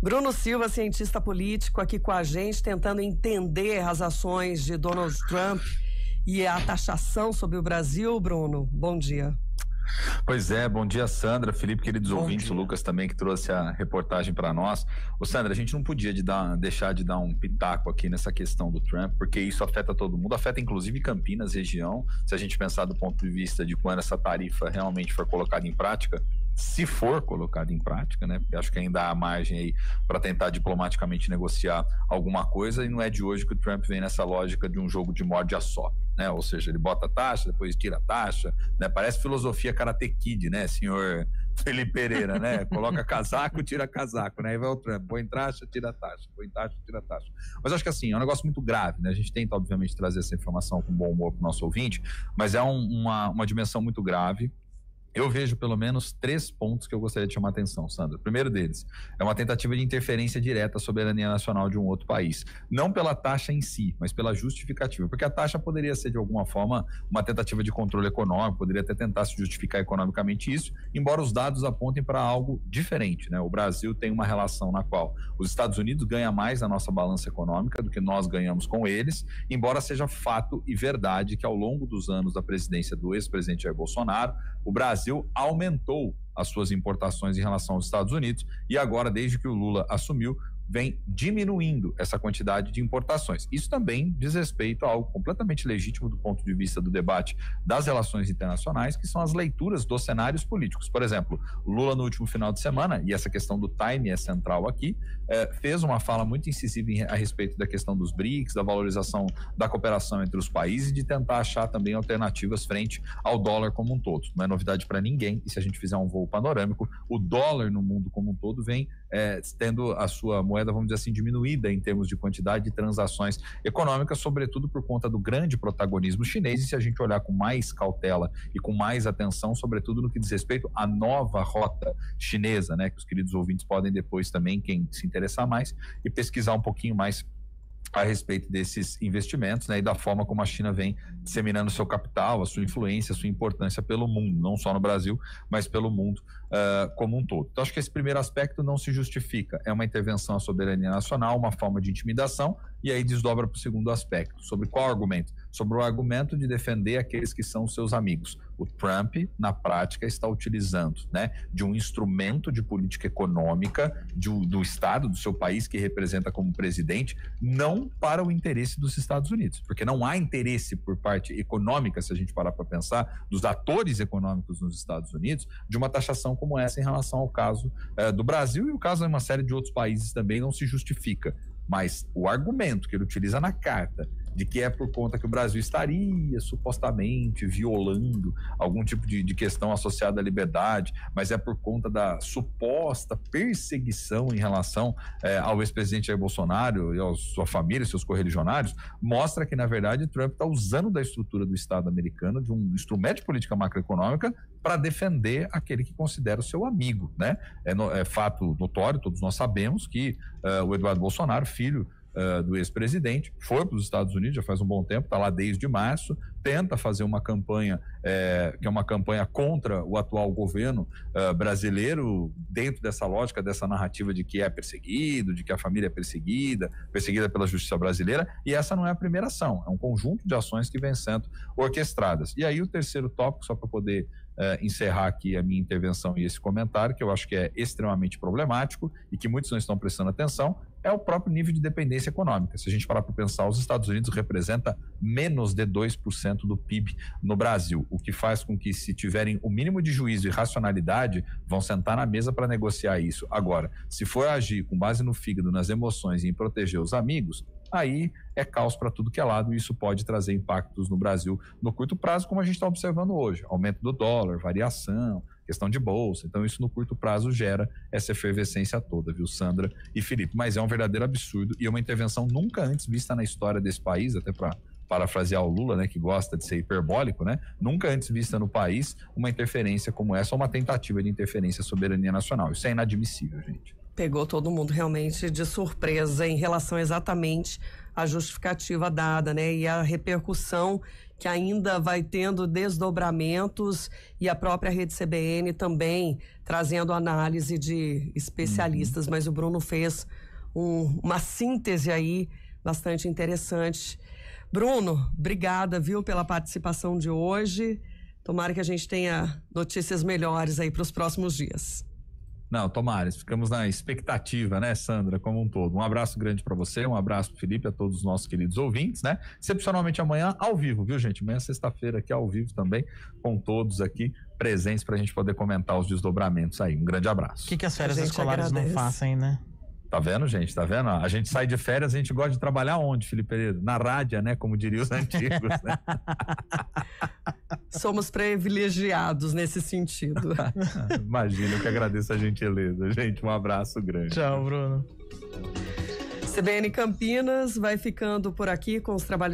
Bruno Silva, cientista político, aqui com a gente, tentando entender as ações de Donald Trump e a taxação sobre o Brasil. Bruno, bom dia. Pois é, bom dia, Sandra, Felipe, queridos ouvintes, o Lucas também que trouxe a reportagem para nós. Ô Sandra, a gente não podia deixar de dar um pitaco aqui nessa questão do Trump, porque isso afeta todo mundo, afeta inclusive Campinas, região. Se a gente pensar do ponto de vista de quando essa tarifa realmente for colocada em prática, se for colocada em prática, né? Porque acho que ainda há margem aí para tentar diplomaticamente negociar alguma coisa, e não é de hoje que o Trump vem nessa lógica de um jogo de morde-a-sopra, né? Ou seja, ele bota a taxa, depois tira a taxa, né? Parece filosofia Karate Kid, né, senhor Felipe Pereira, né? Coloca casaco, tira casaco, né? Aí vai o Trump, põe taxa, tira taxa, põe taxa, tira taxa. Mas acho que assim, é um negócio muito grave, né? A gente tenta, obviamente, trazer essa informação com bom humor para o nosso ouvinte, mas é uma dimensão muito grave. Eu vejo pelo menos 3 pontos que eu gostaria de chamar a atenção, Sandra. O primeiro deles é uma tentativa de interferência direta à soberania nacional de um outro país. Não pela taxa em si, mas pela justificativa. Porque a taxa poderia ser, de alguma forma, uma tentativa de controle econômico, poderia até tentar se justificar economicamente isso, embora os dados apontem para algo diferente, né? O Brasil tem uma relação na qual os Estados Unidos ganham mais na nossa balança econômica do que nós ganhamos com eles, embora seja fato e verdade que ao longo dos anos da presidência do ex-presidente Jair Bolsonaro, o Brasil aumentou as suas importações em relação aos Estados Unidos e agora, desde que o Lula assumiu, vem diminuindo essa quantidade de importações. Isso também diz respeito a algo completamente legítimo do ponto de vista do debate das relações internacionais, que são as leituras dos cenários políticos. Por exemplo, o Lula no último final de semana, e essa questão do time é central aqui, fez uma fala muito incisiva a respeito da questão dos BRICS, da valorização da cooperação entre os países e de tentar achar também alternativas frente ao dólar como um todo. Não é novidade para ninguém, e se a gente fizer um voo panorâmico, o dólar no mundo como um todo vem tendo a sua moeda, vamos dizer assim, diminuída em termos de quantidade de transações econômicas, sobretudo por conta do grande protagonismo chinês, e se a gente olhar com mais cautela e com mais atenção, sobretudo no que diz respeito à nova rota chinesa, né, que os queridos ouvintes podem depois também, quem se interessar mais, e pesquisar um pouquinho mais a respeito desses investimentos, né, e da forma como a China vem disseminando seu capital, a sua influência, a sua importância pelo mundo, não só no Brasil, mas pelo mundo como um todo. Então acho que esse primeiro aspecto não se justifica, é uma intervenção à soberania nacional, uma forma de intimidação, e aí desdobra para o segundo aspecto. Sobre qual argumento? Sobre o argumento de defender aqueles que são seus amigos. O Trump, na prática, está utilizando, né, de um instrumento de política econômica do Estado, do seu país, que representa como presidente, não para o interesse dos Estados Unidos, porque não há interesse por parte econômica, se a gente parar para pensar, dos atores econômicos nos Estados Unidos, de uma taxação como essa em relação ao caso do Brasil, e o caso de uma série de outros países também não se justifica. Mas o argumento que ele utiliza na carta de que é por conta que o Brasil estaria supostamente violando algum tipo de questão associada à liberdade, mas é por conta da suposta perseguição em relação ao ex-presidente Jair Bolsonaro e à sua família, seus correligionários, mostra que, na verdade, Trump está usando da estrutura do Estado americano, de um instrumento de política macroeconômica, para defender aquele que considera o seu amigo, né? É fato notório, todos nós sabemos que o Eduardo Bolsonaro, filho do ex-presidente, foi para os Estados Unidos já faz um bom tempo, está lá desde março, tenta fazer uma campanha que é uma campanha contra o atual governo brasileiro, dentro dessa lógica, dessa narrativa de que é perseguido, de que a família é perseguida pela justiça brasileira, e essa não é a primeira ação, é um conjunto de ações que vem sendo orquestradas. E aí o terceiro tópico, só para poder encerrar aqui a minha intervenção e esse comentário, que eu acho que é extremamente problemático e que muitos não estão prestando atenção, é o próprio nível de dependência econômica. Se a gente parar para pensar, os Estados Unidos representa menos de 2% do PIB no Brasil, o que faz com que, se tiverem o mínimo de juízo e racionalidade, vão sentar na mesa para negociar isso. Agora, se for agir com base no fígado, nas emoções e em proteger os amigos, aí é caos para tudo que é lado, e isso pode trazer impactos no Brasil no curto prazo, como a gente está observando hoje, aumento do dólar, variação, questão de bolsa. Então isso no curto prazo gera essa efervescência toda, viu, Sandra e Felipe? Mas é um verdadeiro absurdo e é uma intervenção nunca antes vista na história desse país, até para parafrasear o Lula, né, que gosta de ser hiperbólico, né? Nunca antes vista no país uma interferência como essa, ou uma tentativa de interferência à soberania nacional. Isso é inadmissível, gente. Pegou todo mundo realmente de surpresa em relação exatamente à justificativa dada, né? E a repercussão que ainda vai tendo desdobramentos, e a própria Rede CBN também trazendo análise de especialistas. Mas o Bruno fez uma síntese aí bastante interessante. Bruno, obrigada, viu, pela participação de hoje. Tomara que a gente tenha notícias melhores aí para os próximos dias. Não, tomara, ficamos na expectativa, né, Sandra, como um todo. Um abraço grande para você, um abraço pro Felipe, a todos os nossos queridos ouvintes, né? Excepcionalmente amanhã, ao vivo, viu, gente? Amanhã, sexta-feira, aqui ao vivo também, com todos aqui presentes pra gente poder comentar os desdobramentos aí. Um grande abraço. O que as férias escolares não fazem, né? Tá vendo, gente? Tá vendo? A gente sai de férias, a gente gosta de trabalhar onde, Felipe Pereira? Na rádio, né? Como diriam os antigos, né? Somos privilegiados nesse sentido. Imagina, eu que agradeço a gentileza. Gente, um abraço grande. Tchau, Bruno. CBN Campinas vai ficando por aqui com os trabalhos